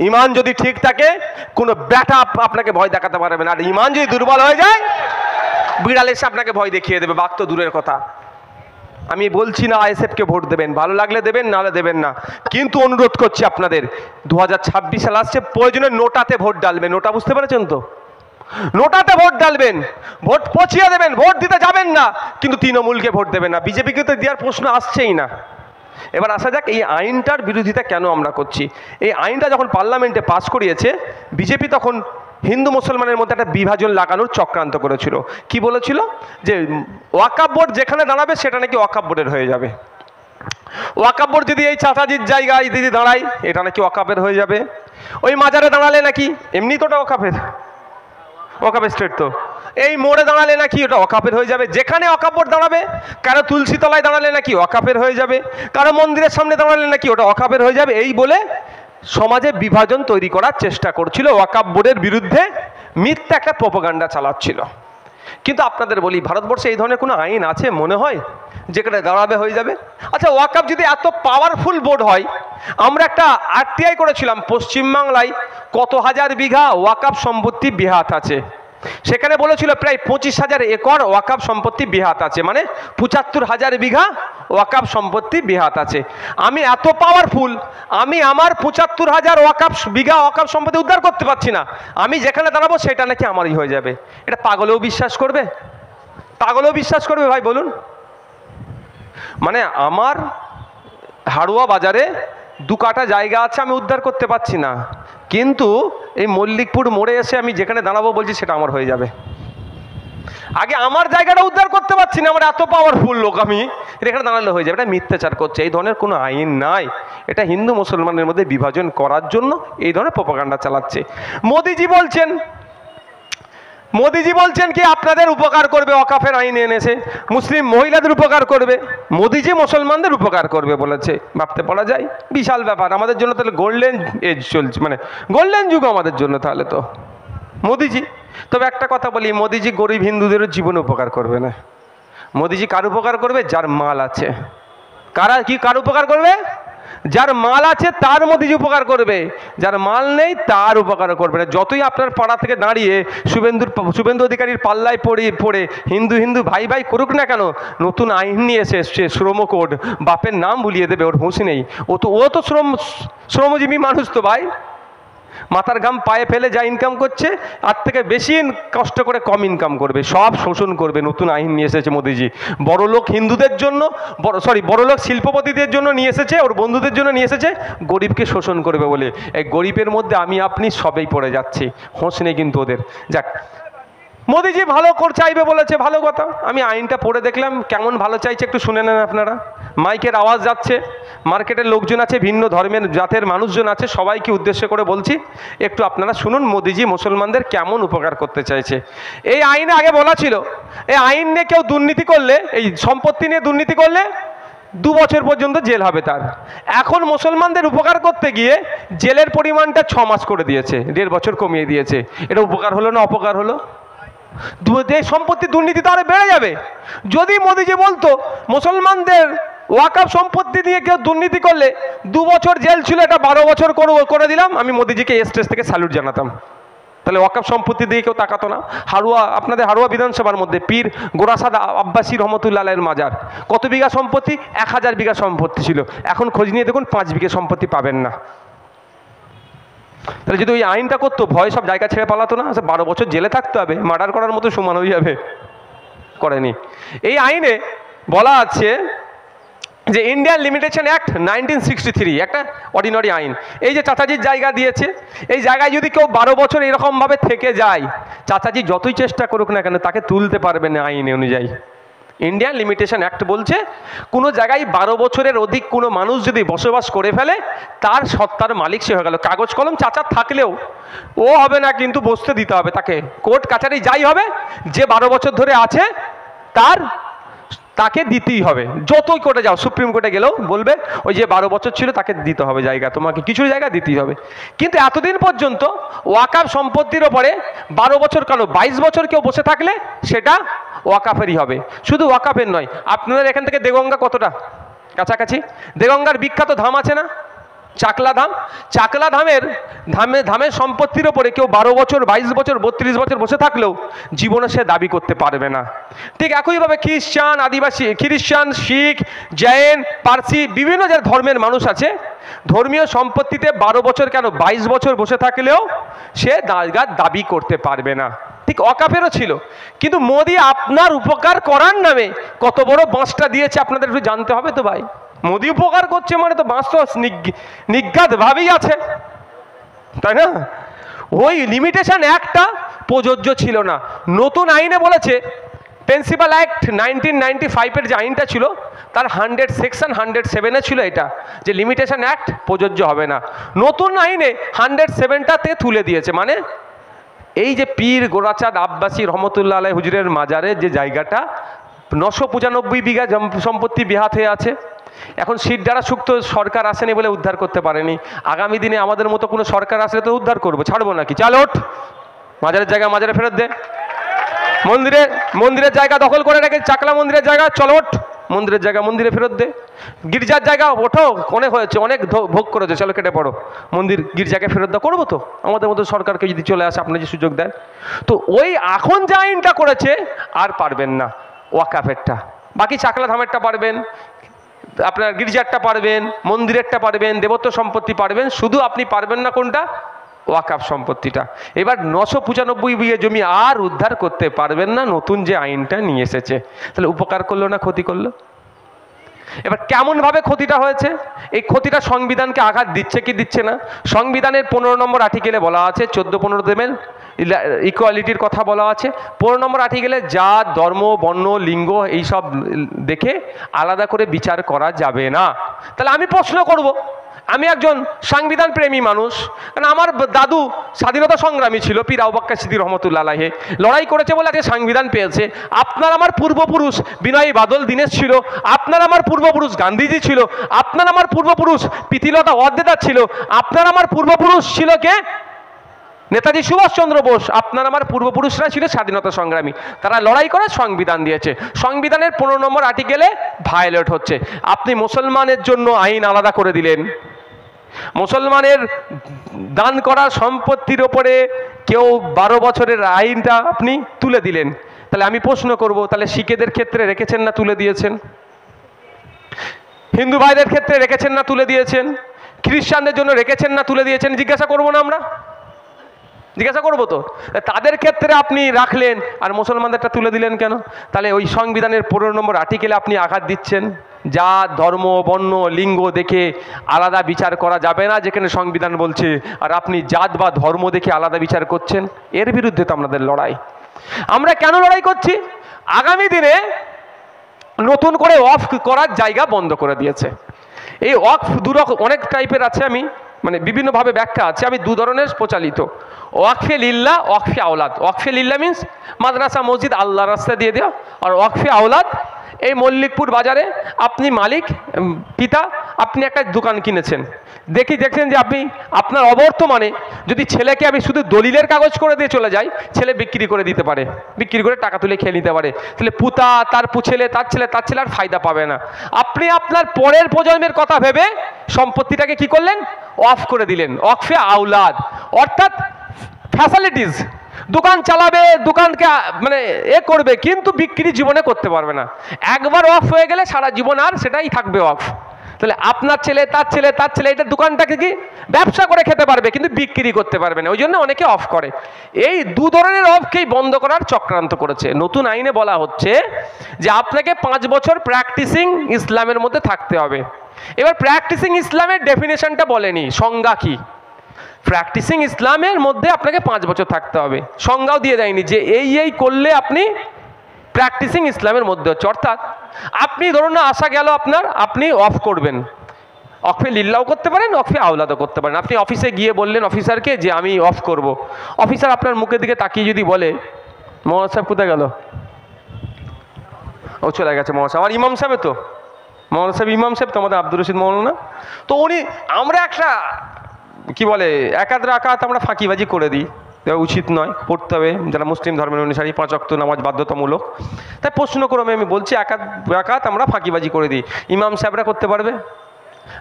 ইমান যদি ঠিক থাকে, কোনো ব্যাটা আপনাকে ভয় দেখাতে পারবে না। আর ইমান যদি দুর্বল হয়ে যায়, বিড়াল এসে আপনাকে ভয় দেখিয়ে দেবে, বাঘ তো দূরের কথা। আমি বলছি না আইএসএফকে ভোট দেবেন, ভালো লাগলে দেবেন, নাহলে দেবেন না, কিন্তু অনুরোধ করছি আপনাদের, 2026 সাল আসছে, প্রয়োজনে নোটাতে ভোট ডালবেন। নোটা বুঝতে পেরেছেন তো? নোটাতে ভোট ডালবেন, ভোট পচিয়ে দেবেন, ভোট দিতে যাবেন না, কিন্তু তৃণমূলকে ভোট দেবেন না, বিজেপিকে তো দেওয়ার প্রশ্ন আসছেই না। এবার আসা যাক এই আইনটার বিরোধিতা কেন আমরা করছি। এই আইনটা যখন পার্লামেন্টে পাস করিয়েছে, বিজেপি তখন হিন্দু মুসলমানের মধ্যে একটা বিভাজন লাগানোর চক্রান্ত করেছিল। কি বলেছিল? যে ওয়াকাফ বোর্ড যেখানে দাঁড়াবে সেটা নাকি ওয়াকাফ বোর্ডের হয়ে যাবে। ওয়াকাফ বোর্ড যদি এই চাচাজির জায়গায় যদি দাঁড়ায়, এটা নাকি ওয়াকাফের হয়ে যাবে। ওই মাজারে দাঁড়ালে নাকি, এমনি তো ওটা ওয়াকাফের, ওয়াকাফ স্টেট তো, এই মোড়ে দাঁড়ালে নাকি ওটা ওয়াকাফের হয়ে যাবে। যেখানে ওয়াকাফ বোর্ড দাঁড়াবে, কারো তুলসী তলায় দাঁড়ালে নাকি ওয়াকাফের হয়ে যাবে, কারো মন্দিরের সামনে দাঁড়ালে নাকি ওটা ওয়াকাফের হয়ে যাবে। এই বলে সমাজে বিভাজন তৈরি করার চেষ্টা করছিল, ওয়াকাফ বোর্ডের বিরুদ্ধে মিথ্যা একটা প্রোপাগান্ডা চালাচ্ছিল। কিন্তু আপনাদের বলি, ভারতবর্ষে এই ধরনের কোনো আইন আছে মনে হয় যেখানে দাঁড়াবে হয়ে যাবে? আচ্ছা, ওয়াকাফ যদি এত পাওয়ারফুল বোর্ড হয়, আমরা একটা আরটিআই করেছিলাম, পশ্চিমবাংলায় কত হাজার বিঘা ওয়াকাফ সম্পত্তি বেহাত আছে। সেখানে বলেছিল প্রায় 25,000 একর ওয়াকাফ সম্পত্তি বিহাত আছে, মানে 75,000 বিঘা ওয়াকাফ সম্পত্তি বিহাত আছে। আমি এত পাওয়ারফুল, আমি আমার 75,000 বিঘা ওয়াকাফ সম্পত্তি উদ্ধার করতে পারছি না, আমি যেখানে দাঁড়াবো সেটা নাকি আমারই হয়ে যাবে। এটা পাগলেও বিশ্বাস করবে? পাগলেও বিশ্বাস করবে ভাই বলুন? মানে আমার হাড়ুয়া বাজারে 2 কাঠা জায়গা আছে, আমি উদ্ধার করতে পারছি না, কিন্তু এই মল্লিকপুর মোড়ে এসে আমি যেখানে দাঁড়াবো বলছি সেটা আমার হয়ে যাবে। আগে আমার জায়গাটা উদ্ধার করতে পারছি না, আমার এত পাওয়ারফুল লোক, আমি এখানে দাঁড়ালে হয়ে যাবে। এটা মিথ্যাচার করছে। এই ধরনের কোনো আইন নাই, এটা হিন্দু মুসলমানের মধ্যে বিভাজন করার জন্য এই ধরনের প্রোপাগান্ডা চালাচ্ছে। মোদিজি বলছেন কি আপনাদের উপকার করবে, ওয়াকাফের আইন এনেছে, মুসলিম মহিলাদের উপকার করবে। মোদিজি মুসলমানদের উপকার করবে বলেছে, ভাবতে পারা যায়? বিশাল ব্যাপার আমাদের জন্য। তাহলে গোল্ডেন এজ চলছে, মানে গোল্ডেন যুগ আমাদের জন্য তাহলে তো মোদিজি। তবে একটা কথা বলি, মোদিজি গরিব হিন্দুদেরও জীবনে উপকার করবে না। মোদিজি কার উপকার করবে? যার মাল আছে। কার উপকার করবে? যার মাল আছে তার মোদিজি উপকার করবে, যার মাল নেই তার উপকার করবে না। যতই আপনার পাড়া থেকে দাঁড়িয়ে শুভেন্দু অধিকারীর পাল্লায় পড়ে হিন্দু ভাই ভাই করুক না কেন, নতুন আইন নিয়ে এসে শ্রম কোড, বাপের নাম ভুলিয়ে দেবে, ওর হুঁশ নেই। ও তো শ্রমজীবী মানুষ তো ভাই, মাথার ঘাম পায়ে ফেলে যা ইনকাম করছে আর থেকে বেশি কষ্ট করে কম ইনকাম করবে, সব শোষণ করবে। নতুন আইন নিয়ে এসেছে মোদিজি, বড়লোক হিন্দুদের জন্য, বড়লোক শিল্পপতিদের জন্য নিয়ে এসেছে, ওর বন্ধুদের জন্য নিয়ে এসেছে, গরিবকে শোষণ করবে বলে। এই গরিবের মধ্যে আমি আপনি সবেই পড়ে যাচ্ছি, হোঁশ নেই কিন্তু ওদের। যাক, মোদিজি ভালো চাইবে বলেছে, ভালো কথা। আমি আইনটা পড়ে দেখলাম, কেমন ভালো চাইছে একটু শুনে নেন আপনারা। মাইকের আওয়াজ যাচ্ছে, মার্কেটের লোকজন আছে, ভিন্ন ধর্মের জাতের মানুষজন আছে, সবাইকে উদ্দেশ্য করে বলছি, একটু আপনারা শুনুন মোদিজি মুসলমানদের কেমন উপকার করতে চাইছে। এই আইনে আগে বলা ছিল, এই আইন নিয়ে কেউ দুর্নীতি করলে, এই সম্পত্তি নিয়ে দুর্নীতি করলে 2 বছর পর্যন্ত জেল হবে তার। এখন মুসলমানদের উপকার করতে গিয়ে জেলের পরিমাণটা 6 মাস করে দিয়েছে, 1.5 বছর কমিয়ে দিয়েছে। এটা উপকার হলো না অপকার হলো? সম্পত্তি দুর্নীতি তো আরো বেড়ে যাবে। যদি মোদিজি বলতো মুসলমানদের ওয়াকাফ সম্পত্তি দিয়ে কেউ দুর্নীতি করলে 2 বছর জেল ছিল, এটা 12 বছর করে দিলাম, আমি মোদিজিকে স্টেজ থেকে স্যালুট জানাতাম। তাহলে ওয়াকাফ সম্পত্তি দিয়ে কেউ তাকাতো না। আপনাদের হাড়ুয়া বিধানসভার মধ্যে পীর গোরাসাদ আব্বাসী রহমতুল্লাহ আলাইহির মাজার, কত বিঘা সম্পত্তি? 1000 বিঘা সম্পত্তি ছিল, এখন খোঁজ নিয়ে দেখুন 5 বিঘা সম্পত্তি পাবেন না। তাহলে যদি ওই আইনটা করতো, ভয় সব জায়গা ছেড়ে পালাতো না, 12 বছর জেলে থাকতে হবে, মার্ডার করার মতো সমান হয়ে যাবে। করেনি। এই আইনে বলা আছে যে ইন্ডিয়ান লিমিটেশন অ্যাক্ট 1963 একটা অর্ডিনারি আইন। এই যে চাচাজির জায়গা দিয়েছে, এই জায়গায় যদি কেউ 12 বছর এরকমভাবে থেকে যায়, চাচাজি যতই চেষ্টা করুক না কেন তাকে তুলতে পারবে না আইন অনুযায়ী। ইন্ডিয়ান লিমিটেশন অ্যাক্ট বলছে কোনো জায়গায় 12 বছরের অধিক কোনো মানুষ যদি বসবাস করে ফেলে, তার সত্তার মালিক সে হয়ে গেল। কাগজ কলম চাচার থাকলেও ও হবে না, কিন্তু বসতে দিতে হবে তাকে। কোর্ট কাছারি যাই হবে, যে 12 বছর ধরে আছে তাকে দিতেই হবে। যতই কোর্টে যাও, সুপ্রিম কোর্টে গেলেও বলবে ওই যে 12 বছর ছিল তাকে দিতে হবে জায়গা, তোমাকে কিছু জায়গা দিতেই হবে। কিন্তু এতদিন পর্যন্ত ওয়াকাফ সম্পত্তির ওপরে 12 বছর কেন 22 বছর কেউ বসে থাকলে সেটা ওয়াকাফেরই হবে। শুধু ওয়াকাফের নয়, আপনাদের এখান থেকে দেগঙ্গা কতটা কাছাকাছি? দেগঙ্গার বিখ্যাত ধাম আছে না, চাকলা ধাম। চাকলা ধামের সম্পত্তির ওপরে কেউ 12 বছর 22 বছর 32 বছর বসে থাকলেও জীবনে সে দাবি করতে পারবে না। ঠিক একইভাবে খ্রিস্টান, আদিবাসী, খ্রিস্টান, শিখ, জৈন, পার্সি, বিভিন্ন যে ধর্মের মানুষ আছে, ধর্মীয় সম্পত্তিতে 12 বছর কেন 22 বছর বসে থাকলেও সে দাবি করতে পারবে না। ঠিক ওয়াকাফেরও ছিল। কিন্তু মোদি আপনার উপকার করার নামে কত বড় বাঁশটা দিয়েছে আপনাদের একটু জানতে হবে তো ভাই। মোদি উপকার করছে মানে তো বাঁশ তো নিজ্ঞাত ভাবেই আছে, তাই না? ওই লিমিটেশন একটা প্রযোজ্য ছিল না। নতুন আইনে বলেছে, প্রিন্সিপাল অ্যাক্ট 1995-এর যে আইনটা ছিল তার সেকশন 107-এ ছিল এটা, যে লিমিটেশন অ্যাক্ট প্রযোজ্য হবে না। নতুন আইনে 107টাতে তুলে দিয়েছে। মানে এই যে পীর গোরাচাঁদ আব্বাসী রহমতুল্লাহ আলাইহি হুজুরের মাজারে যে জায়গাটা 995 বিঘা সম্পত্তি বিহাত হয়ে আছে, এখন সিট দ্বারা সুক্ত সরকার আসেনি বলে উদ্ধার করতে পারেনি। আগামী দিনে আমাদের মতো কোনো সরকার আসলে তো উদ্ধার করবো, ছাড়বো নাকি? চাল ওঠ, মাজারের জায়গা মাজারে ফেরত দে। মন্দিরের জায়গা দখল করে রেখে, চাকলা মন্দিরের জায়গা, চল ওঠ, মন্দিরের জায়গা মন্দিরে ফেরত দে, গির্জার জায়গা ওঠো, অনেক হয়েছে, অনেক ভোগ করেছে, চলো কেটে পড়ো, মন্দির গির্জাকে ফেরত দাও। করবো তো, আমাদের মতো সরকারকে যদি চলে আসে, আপনি যে সুযোগ দেন। তো ওই এখন যে আইনটা করেছে আর পারবেন না ওয়াকাফেরটা, বাকি চাকলা ধামেরটা পারবেন, আপনার গির্জারটা পারবেন, মন্দিরেরটা পারবেন, দেবত্ব সম্পত্তি পারবেন, শুধু আপনি পারবেন না কোনটা? ওয়াকাফ সম্পত্তিটা। এবার 995 বিঘে জমি আর উদ্ধার করতে পারবেন না নতুন যে আইনটা নিয়ে এসেছে। তাহলে উপকার করলো না ক্ষতি করলো? এবার কেমনভাবে ক্ষতিটা হয়েছে? এই ক্ষতিটা সংবিধানকে আঘাত দিচ্ছে কি দিচ্ছে না? সংবিধানের 15 নম্বর আর্টিকেলে বলা আছে, 14-15 দেবেন, ইকুয়ালিটির কথা বলা আছে। 15 নম্বর আর্টিকেলে জাত, ধর্ম, বর্ণ, লিঙ্গ এইসব দেখে আলাদা করে বিচার করা যাবে না। তাহলে আমি প্রশ্ন করব, আমি একজন সংবিধান প্রেমী মানুষ, কারণ আমার দাদু স্বাধীনতা সংগ্রামী ছিল, পীর আবু বকর সিদ্দিক রহমতুল্লাহ আলাইহি, লড়াই করেছে বলে আজকে সংবিধান পেয়েছে। আপনার আমার পূর্বপুরুষ বিনয়ী বাদল দীনেশ ছিল, আপনার আমার পূর্বপুরুষ গান্ধীজি ছিল, আপনার আমার পূর্বপুরুষ প্রীতিলতা ওয়াদ্দেদার ছিল, আপনার আমার পূর্বপুরুষ ছিল কে? নেতাজি সুভাষচন্দ্র বোস। আপনার আমার পূর্বপুরুষরা ছিল স্বাধীনতা সংগ্রামী, তারা লড়াই করে সংবিধান দিয়েছে। সংবিধানের 15 নম্বর আর্টিকেলে ভায়োলেট হচ্ছে। আপনি মুসলমানের জন্য আইন আলাদা করে দিলেন, মুসলমানের দান করা সম্পত্তির ওপরে কেউ 12 বছরের আইনটা আপনি তুলে দিলেন। তাহলে আমি প্রশ্ন করব, তাহলে শিখেদের ক্ষেত্রে রেখেছেন না তুলে দিয়েছেন? হিন্দু ভাইদের ক্ষেত্রে রেখেছেন না তুলে দিয়েছেন? খ্রিস্টানদের জন্য রেখেছেন না তুলে দিয়েছেন? জিজ্ঞাসা করবো না আমরা? জিজ্ঞাসা করবো তো। তাদের ক্ষেত্রে আপনি রাখলেন আর মুসলমানদেরটা তুলে দিলেন কেন? তাহলে ওই সংবিধানের 15 নম্বর আর্টিকেলে আপনি আঘাত দিচ্ছেন। জাত, ধর্ম, বর্ণ, লিঙ্গ দেখে আলাদা বিচার করা যাবে না যেখানে সংবিধান বলছে, আর আপনি জাত বা ধর্ম দেখে আলাদা বিচার করছেন। এর বিরুদ্ধে তো আমাদের লড়াই। আমরা কেন লড়াই করছি? আগামী দিনে নতুন করে ওয়াকফ করার জায়গা বন্ধ করে দিয়েছে। এই ওয়াকফ অনেক টাইপের আছে, আমি মানে বিভিন্নভাবে ব্যাখ্যা আছে, আমি 2 ধরনের প্রচালিত। ওয়াকফে লিল্লাহ, ওয়াকফে আওলাদ। ওয়াকফে লিল্লাহ মিন্স মাদ্রাসা মসজিদ আল্লাহর রাস্তা দিয়ে দেওয়া, আর ওয়াকফে আওলাদ এই মল্লিকপুর বাজারে আপনি মালিক পিতা, আপনি একটা দোকান কিনেছেন, দেখছেন যে আপনি আপনার অবর্তমানে যদি ছেলেকে আমি শুধু দলিলের কাগজ করে দিয়ে চলে যাই, ছেলে বিক্রি করে দিতে পারে, বিক্রি করে টাকা তুলে খেয়ে নিতে পারে, তাহলে পুতা তার ছেলে তার ছেলে তার ছেলে আর ফায়দা পাবে না। আপনি আপনার পরের প্রজন্মের কথা ভেবে সম্পত্তিটাকে কি করলেন? অফ করে দিলেন। ওয়াকফে আওলাদ অর্থাৎ ফ্যাসিলিটিস, দোকান চালাবে, দোকানকে মানে করবে, কিন্তু বিক্রি জীবনে করতে পারবে না। একবার অফ হয়ে গেলে সারা জীবন আর সেটাই থাকবে অফ। তাহলে আপনার ছেলে তার ছেলে তার ছেলে এটা দোকানটাকে কি ব্যবসা করে খেতে পারবে, কিন্তু বিক্রি করতে পারবে না। ওই জন্য অনেকে অফ করে। এই 2 ধরনের অফকেই বন্ধ করার চক্রান্ত করেছে। নতুন আইনে বলা হচ্ছে যে আপনাকে 5 বছর প্র্যাকটিসিং ইসলামের মধ্যে থাকতে হবে। এবার প্র্যাকটিসিং ইসলামের ডেফিনেশনটা বলেনি, সংজ্ঞা কি। প্র্যাকটিসিং ইসলামের মধ্যে আপনাকে 5 বছর থাকতে হবে, সংজ্ঞাও দিয়ে দেয়নি যে এই করলে আপনি প্র্যাকটিসিং ইসলামের মধ্যে হচ্ছে। অর্থাৎ আপনি ধরুন না আসা গেল আপনার, আপনি অফ করবেন, ওয়াকফে লিল্লাহও করতে পারেন, ওয়াকফে আওলাদও করতে পারেন। আপনি অফিসে গিয়ে বললেন অফিসারকে যে আমি অফ করব, অফিসার আপনার মুখের দিকে তাকিয়ে যদি বলে মৌলানা সাহেব কোথায় গেল, ও চলে গেছে মৌলানা সাহেব, আমার ইমাম সাহেব তো মৌলানা সাহেব, ইমাম সাহেব তো আমাদের আব্দুর রশিদ মৌলানা, তো উনি, আমরা একটা কি বলে 1-2 রাকাত আমরা ফাঁকিবাজি করে দিই, উচিত নয়, পড়তে হবে। যারা মুসলিম ধর্মের অনুসারী 5 ওয়াক্ত নামাজ বাধ্যতামূলক। তাই প্রশ্ন করবে, আমি বলছি 1-2 রাকাত আমরা ফাঁকিবাজি করে দিই, ইমাম সাহেবরা করতে পারবে?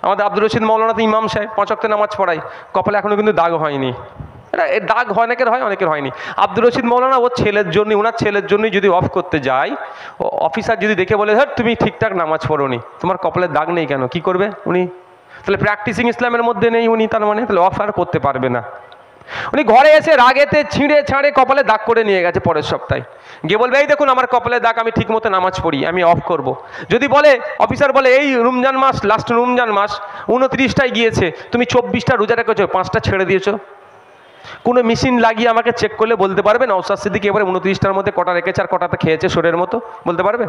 আমাদের আব্দুর রশিদ মৌলানা তো ইমাম সাহেব, 5 ওয়াক্ত নামাজ পড়ায়, কপালে এখনও কিন্তু দাগ হয়নি। এটা দাগ হয়, অনেকের হয়, অনেকের হয়নি। আব্দুর রশিদ মৌলানা ওর ছেলের জন্য, ওনার ছেলের জন্যই যদি অফ করতে যায়, অফিসার যদি দেখে বলে হ্যাঁ তুমি ঠিকঠাক নামাজ পড়োনি, তোমার কপালে দাগ নেই কেন, কি করবে উনি? তাহলে প্র্যাকটিসিং ইসলামের মধ্যে নেই উনি, তার মানে তাহলে অফ আর করতে পারবে না। উনি ঘরে এসে রাগেতে ছিঁড়ে ছাড়ে কপালে দাগ করে নিয়ে গেছে, পরের সপ্তাহে গিয়ে বলবে এই দেখুন আমার কপালে দাগ, আমি ঠিক মতো নামাজ পড়ি, আমি অফ করব। যদি বলে অফিসার বলে এই রমজান মাস, লাস্ট রমজান মাস 29টায় গিয়েছে, তুমি 24টা রোজা রেখেছো, 5টা ছেড়ে দিয়েছো, কোনো মেশিন লাগিয়ে আমাকে চেক করলে বলতে পারবে নওশাদ সিদ্দিকী এবারে 29টার মধ্যে কটা রেখেছে আর কটাতে খেয়েছে সোরের মতো, বলতে পারবে?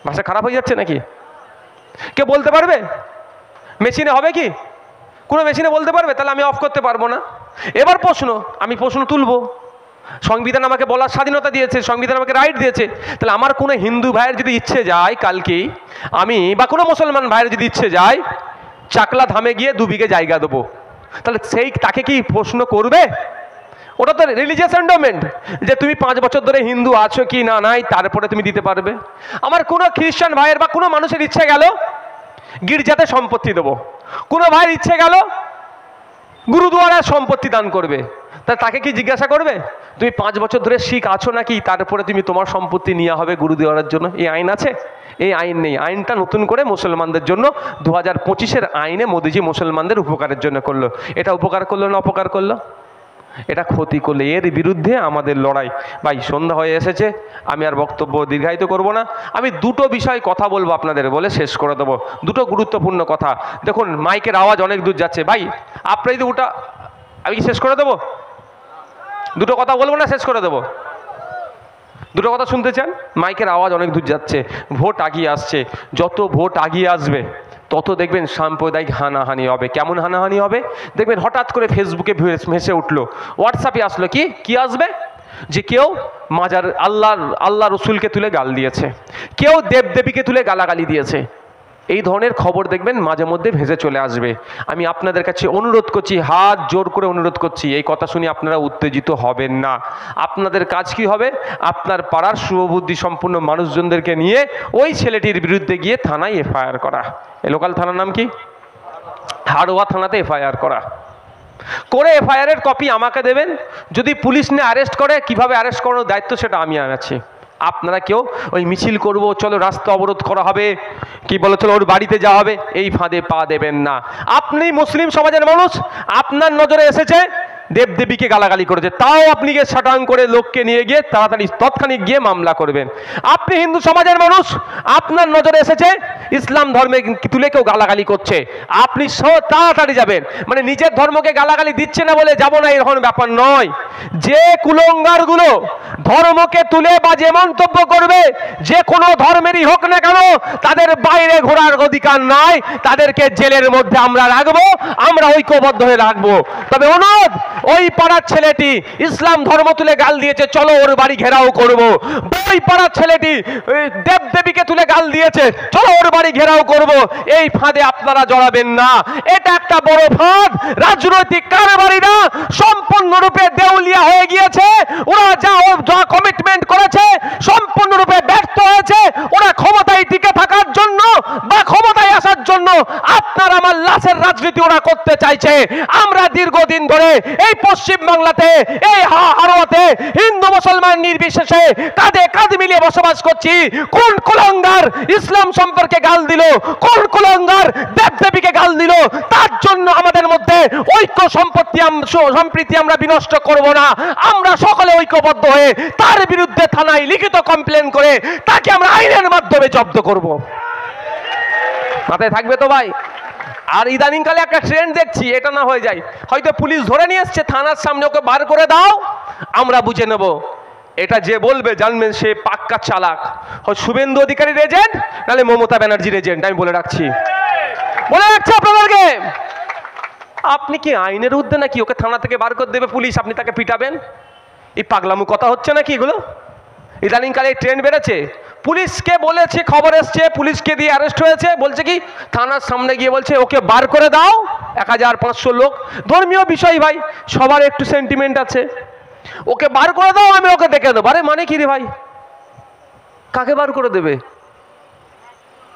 ভাষা খারাপ হয়ে যাচ্ছে নাকি? কেউ বলতে পারবে? মেশিনে হবে কি? কোনো মেশিনে বলতে পারবে? তাহলে আমি অফ করতে পারবো না। এবার আমি প্রশ্ন তুলবো, সংবিধান আমাকে বলার স্বাধীনতা দিয়েছে, সংবিধান আমাকে রাইট দিয়েছে, তাহলে আমার কোনো হিন্দু ভাইয়ের যদি ইচ্ছে যায় কালকেই আমি, বা কোনো মুসলমান ভাইয়ের যদি ইচ্ছে যায় চাকলা ধামে গিয়ে 2 বিঘে জায়গা দেবো, তাহলে তাকে কি প্রশ্ন করবে? ওটা তো রিলিজিয়াস এন্ডোমেন্ট, যে তুমি 5 বছর ধরে হিন্দু আছো কি না নাই তারপরে তুমি দিতে পারবে। আমার কোনো খ্রিস্টান ভাইয়ের বা কোনো মানুষের ইচ্ছে গেল গির্জাতে সম্পত্তি দেবো, কোনো ভাইয়ের ইচ্ছে গেল গুরুদুয়ারার সম্পত্তি দান করবে, তাকে কি জিজ্ঞাসা করবে তুমি 5 বছর ধরে শিখ আছো নাকি তারপরে তুমি তোমার সম্পত্তি নিয়ে হবে গুরুদুয়ারার জন্য? এই আইন আছে? এই আইন নেই। আইনটা নতুন করে মুসলমানদের জন্য 2025-এর আইনে মোদিজি মুসলমানদের উপকারের জন্য করলো। এটা উপকার করলো না অপকার করলো? এটা ক্ষতি করলে এর বিরুদ্ধে আমাদের লড়াই। ভাই সন্ধ্যা হয়ে এসেছে, আমি আর বক্তব্য দীর্ঘায়িত করব না। আমি দুটো বিষয় কথা বলবো আপনাদের, বলে শেষ করে দেবো। দুটো গুরুত্বপূর্ণ কথা। দেখুন মাইকের আওয়াজ অনেক দূর যাচ্ছে, ভাই আপনারা যদি ওটা, আমি কি শেষ করে দেবো? দুটো কথা বলবো না শেষ করে দেবো? দুটো কথা শুনতে চান? মাইকের আওয়াজ অনেক দূর যাচ্ছে, ভোট আগিয়ে আসছে, যত ভোট আগিয়ে আসবে তত দেখবেন সাম্প্রদায়িক হানাহানি হবে। কেমন হানাহানি হবে দেখবেন? হঠাৎ করে ফেসবুকে ভেসে উঠলো, হোয়াটসঅ্যাপে আসলো, কি আসবে, যে কেউ মাজার আল্লাহ রসুলকে তুলে গাল দিয়েছে, কেউ দেবদেবীকে তুলে গালাগালি দিয়েছে। এই ধরনের খবর দেখবেন মাঝে মধ্যে ভেসে চলে আসবে। আমি আপনাদের কাছে অনুরোধ করছি, হাত জোর করে অনুরোধ করছি, এই কথা শুনে আপনারা উত্তেজিত হবেন না। আপনাদের কাজ কি হবে? আপনার পাড়ার শুভবুদ্ধি সম্পন্ন মানুষজনদেরকে নিয়ে ওই ছেলেটির বিরুদ্ধে গিয়ে থানায় এফআইআর করা। এই লোকাল থানার নাম কি? হাড়োয়া থানাতে এফআইআর করা। করে এফআইআরের কপি আমাকে দেবেন। যদি পুলিশ নিয়ে অ্যারেস্ট করে, কিভাবে অ্যারেস্ট করানোর দায়িত্ব সেটা আমি আছি। আপনারা কেউ ওই মিছিল করবো, চলো রাস্তা অবরোধ করা হবে, কি বলো চলো ওর বাড়িতে যাওয়া হবে, এই ফাঁদে পা দেবেন না। আপনি মুসলিম সমাজের মানুষ, আপনার নজরে এসেছে দেবদেবীকে গালাগালি করেছে, তাও আপনি গিয়ে শাটাং করে লোককে নিয়ে গিয়ে তাড়াতাড়ি তৎক্ষণিক গিয়ে মামলা করবেন। আপনি হিন্দু সমাজের মানুষ, আপনার নজরে এসেছে ইসলাম ধর্মে তুলে কেউ গালাগালি করছে, আপনি তাড়াতাড়ি যাবেন। মানে নিজের ধর্মকে গালাগালি দিচ্ছে না বলে যাব না, এরকম ব্যাপার নয়। যে কুলঙ্গারগুলো ধর্মকে তুলে বাজে মন্তব্য করবে, যে কোনো ধর্মেরই হোক না কেন, তাদের বাইরে ঘোরার অধিকার নাই, তাদেরকে জেলের মধ্যে আমরা রাখবো, আমরা ঐক্যবদ্ধ হয়ে রাখবো। তবে অনুরোধ, ওই পাড়ার ছেলেটি ইসলাম ধর্ম তুলে গাল দিয়েছে, চলো ওর বাড়ি ঘেরাও করব। ওই পাড়ার ছেলেটি দেবদেবীকে তুলে গাল দিয়েছে, চলো ওর বাড়ি ঘেরাও করব। এই ফাঁদে আপনারা জড়াবেন না, এটা একটা বড় ফাঁদ। রাজনৈতিক কারবারিরা সম্পূর্ণরূপে দেউলিয়া হয়ে গিয়েছে। ওরা যা কমিটমেন্ট করেছে সম্পূর্ণরূপে ব্যর্থ হয়েছে। ওরা ক্ষমতায় টিকে থাকার জন্য বা ক্ষমতায় আসার জন্য আপনার আমার লাশের রাজনীতি ওরা করতে চাইছে। আমরা দীর্ঘদিন ধরে এই পশ্চিম বাংলাতে, এই হাড়োয়াতে হিন্দু মুসলমান নির্বিশেষে কাঁধে কাঁধ মিলিয়ে বসবাস করছি। কোন কুলঙ্গার ইসলাম সম্পর্কে গাল দিল, কোন কুলঙ্গার দেবদেবীকে গাল দিল, তার জন্য আমাদের মধ্যে ঐক্য সম্প্রীতি আমরা বিনষ্ট করব না। আমরা সকলে ঐক্যবদ্ধ হয়ে তার বিরুদ্ধে থানায় লিখিত কমপ্লেন করে তাকে আমরা আইনের মাধ্যমে জব্দ করব। মাথায় থাকবে তো ভাই? আর ইদানিংকালে একটা ট্রেন্ড দেখছি, এটা না হয়ে যায়, হয়তো পুলিশ ধরে নিয়ে এসছে থানার সামনে, ওকে বার করে দাও, আমরা বুঝে নেব। এটা যে বলবে জানবেন সে পাক্কা চালাক, হয় শুভেন্দু অধিকারীর এজেন্ট, নাহলে মমতা ব্যানার্জির এজেন্ট। আমি বলে রাখছি আপনাদেরকে। আপনি কি আইনের ঊর্ধ্বে নাকি? ওকে থানা থেকে বার করে দেবে পুলিশ, আপনি তাকে পিটাবেন? এই পাগলামু কথা হচ্ছে নাকি এগুলো? ইদানিংকালে ট্রেন্ড বেড়েছে, পুলিশকে বলেছে, খবর এসছে, পুলিশকে দিয়ে অ্যারেস্ট হয়েছে, বলছে কি থানার সামনে গিয়ে বলছে ওকে বার করে দাও, 1500 লোক। ধর্মীয় বিষয় ভাই, সবার একটু সেন্টিমেন্ট আছে, ওকে বার করে দাও, আমি ওকে দেখে দেবো। আরে মানে কি রে ভাই, কাকে বার করে দেবে?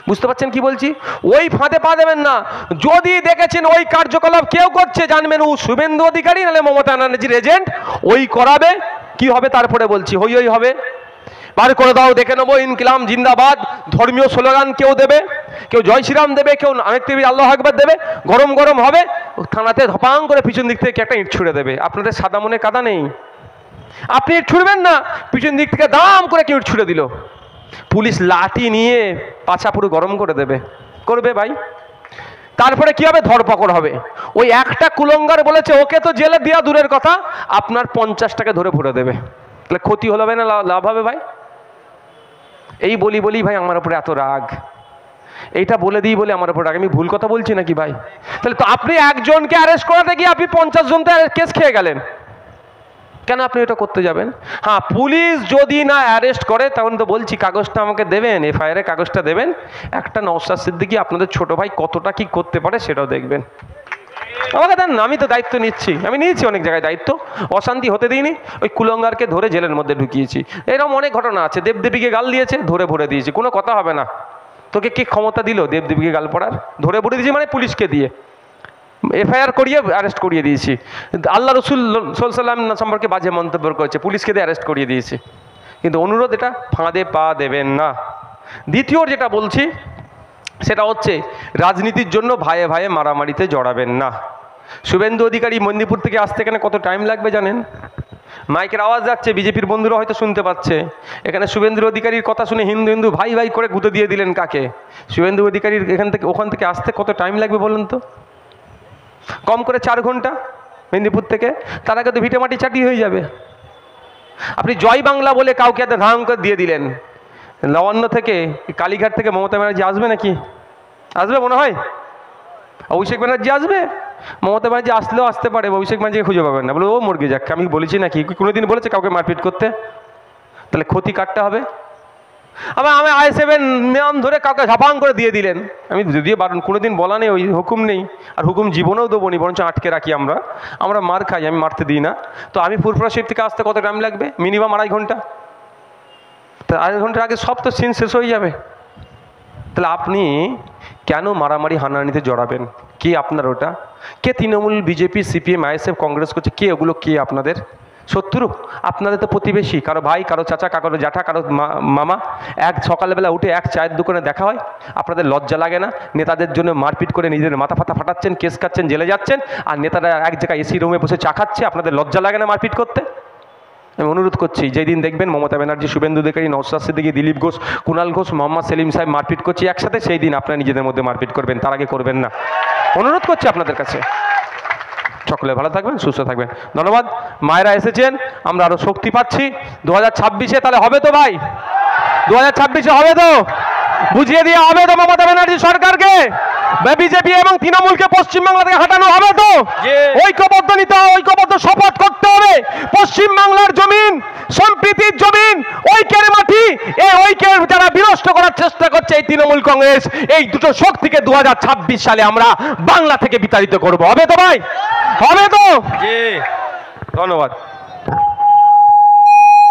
বুঝতে পারছেন কি বলছি? ওই ফাঁদে পা দেবেন না। যদি দেখেছেন ওই কার্যকলাপ কেউ করছে, জানবেন ও শুভেন্দু অধিকারী নাহলে মমতা ব্যানার্জির এজেন্ট, ওই করাবে। কি হবে তারপরে বলছি, হই হই হবে। বার করে দাও, দেখে নেবো, ইনকিলাব জিন্দাবাদ ধর্মীয় স্লোগান কেউ দেবে, কেউ জয় শ্রীরাম দেবে, কেউ অনেক টিভি আল্লাহ আকবার দেবে, গরম গরম হবে, থানাতে ধপাং করে পিছন দিক থেকে একটা ইট ছুঁড়ে দেবে। আপনাদের সাদা মনে কাদা নেই, আপনি ইট ছুঁড়বেন না, পিছন দিক থেকে দাম করে কেউ ইট ছুঁড়ে দিল, পুলিশ লাঠি নিয়ে পাছা পুরো গরম করে দেবে, করবে ভাই। তারপরে কি হবে? ধরপকড় হবে। ওই একটা কুলঙ্গার বলেছে ওকে তো জেলে দেওয়া দূরের কথা, আপনার 50টাকে ধরে ভরে দেবে। তাহলে ক্ষতি হলো না লাভ হবে ভাই? এই বলি ভাই আমার উপরে এত রাগ, এইটা বলে দিই বলে আমার উপর রাগ। আমি ভুল কথা বলছি নাকি ভাই? তাহলে তো আপনি একজনকে অ্যারেস্ট করাতে গিয়ে আপনি 50 জনকে কেস খেয়ে গেলেন, কেন আপনি এটা করতে যাবেন? হ্যাঁ, পুলিশ যদি না অ্যারেস্ট করে তখন তো বলছি কাগজটা আমাকে দেবেন, এফআইআর কাগজটা দেবেন। একটা নওশাদ সিদ্দিকী আপনাদের ছোট ভাই কতটা কি করতে পারে সেটাও দেখবেন। আমাকে দেন না, আমি তো দায়িত্ব নিচ্ছি, আমি নিয়েছি অনেক জায়গায় দায়িত্ব, অশান্তি হতে দিইনি। ওই কুলঙ্গারকে ধরে জেলের মধ্যে ঢুকিয়েছি, এরকম অনেক ঘটনা আছে। দেবদেবীকে গাল দিয়েছে, ধরে ভরে দিয়েছি, কোনো কথা হবে না। তোকে কে ক্ষমতা দিল দেবদেবীকে গাল পড়ার? ধরে ভরে দিয়েছি মানে পুলিশকে দিয়ে এফআইআর করিয়ে অ্যারেস্ট করিয়ে দিয়েছি। আল্লাহ রসুল সাল্লাম সম্পর্কে বাজে মন্তব্য করেছে, পুলিশকে দিয়ে অ্যারেস্ট করিয়ে দিয়েছি। কিন্তু অনুরোধ, এটা ফাঁদে পা দেবেন না। দ্বিতীয় যেটা বলছি সেটা হচ্ছে রাজনীতির জন্য ভাইয়ে ভাইয়ে মারামারিতে জড়াবেন না। শুভেন্দু অধিকারী মন্দিপুর থেকে আসতে এখানে কত টাইম লাগবে জানেন? মাইকের আওয়াজ যাচ্ছে, বিজেপির বন্ধুরা হয়তো শুনতে পাচ্ছে। এখানে শুভেন্দু অধিকারীর কথা শুনে হিন্দু হিন্দু ভাই ভাই করে গুঁতো দিয়ে দিলেন কাকে? শুভেন্দু অধিকারীর ওখান থেকে আসতে কত টাইম লাগবে বলুন তো? কম করে 4 ঘন্টা মেদিনীপুর থেকে। তার আগে তো ভিটে মাটি চাটি হয়ে যাবে। আপনি জয় বাংলা বলে কাউকে এত ধারণ করে দিয়ে দিলেন। লাবণ্য থেকে, কালীঘাট থেকে মমতা ব্যানার্জি আসবে নাকি? আসবে মনে হয়? অভিষেক ব্যানার্জি আসবে? মমতা ব্যানার্জি আসলেও আসতে পারে, অভিষেক ব্যানার্জিকে খুঁজে পাবেন না, বলে ও মর্গে যাক। আমি বলেছি নাকি কোনোদিন বলেছে কাউকে মারপিট করতে? তাহলে ক্ষতি কাটতে হবে। আবার আমি আইএসএফের নিয়ম ধরে কাউকে ঝাপাং করে দিয়ে দিলেন। আমি যদিও বারণ, কোনোদিন বলা নেই, ওই হুকুম নেই, আর হুকুম জীবনেও দেবো নি, বরঞ্চ আটকে রাখি। আমরা মার খাই, আমি মারতে দিই না। তো আমি ফুরফুরা শিফট থেকে আসতে কত টাইম লাগবে? মিনিমাম 2.5 ঘন্টা। তা 2.5 ঘন্টার আগে সব তো সিন শেষ হয়ে যাবে। তাহলে আপনি কেন মারামারি হানাহানিতে জড়াবেন? কে আপনার ওটা? কে Trinamool, BJP, CPM, ISF, Congress করছে? কে ওগুলো? কে আপনাদের শত্রু? আপনাদের তো প্রতিবেশী, কারো ভাই, কারো চাচা, কারো জ্যাঠা, কারো মামা। সকালবেলা উঠে এক চায়ের দোকানে দেখা হয়। আপনাদের লজ্জা লাগে না? নেতাদের জন্য মারপিট করে নিজেদের মাথা ফাতা ফাটাচ্ছেন, কেস খাচ্ছেন, জেলে যাচ্ছেন, আর নেতারা এক জায়গায় এসি রুমে বসে চা খাচ্ছে। আপনাদের লজ্জা লাগে না মারপিট করতে? আমি অনুরোধ করছি, যেই দিন দেখবেন মমতা ব্যানার্জি, শুভেন্দু অধিকারী, নওশাদ সিদ্দিকী, দিলীপ ঘোষ, কুণাল ঘোষ, মোহাম্মদ সেলিম সাহেব মারপিট করছি একসাথে, সেই দিন আপনারা নিজেদের মধ্যে মারপিট করবেন, তার আগে করবেন না। অনুরোধ করছি আপনাদের কাছে। সকলে ভালো থাকবেন, সুস্থ থাকবেন। ধন্যবাদ। মায়েরা এসেছেন, আমরা আরো শক্তি পাচ্ছি। 2026-এ তাহলে হবে তো ভাই? 2026-এ হবে তো? বুঝিয়ে দিয়ে হবে তো মমতা ব্যানার্জি সরকারকে? বিজেপি এবং তৃণমূলকে পশ্চিমবাংলা থেকে হাঁটানো হবে তো? ঐক্যবদ্ধ নিতে হবে, ঐক্যবদ্ধ শপথ করতে হবে। পশ্চিমবাংলার জমিন সম্প্রীতির জমিন, ঐক্যের মাটি। এই ঐক্যের যারা বিনষ্ট করার চেষ্টা করছে এই তৃণমূল কংগ্রেস, এই দুটো শক্তিকে 2026 সালে আমরা বাংলা থেকে বিতাড়িত করব। হবে তো ভাই? হবে তো? ধন্যবাদ।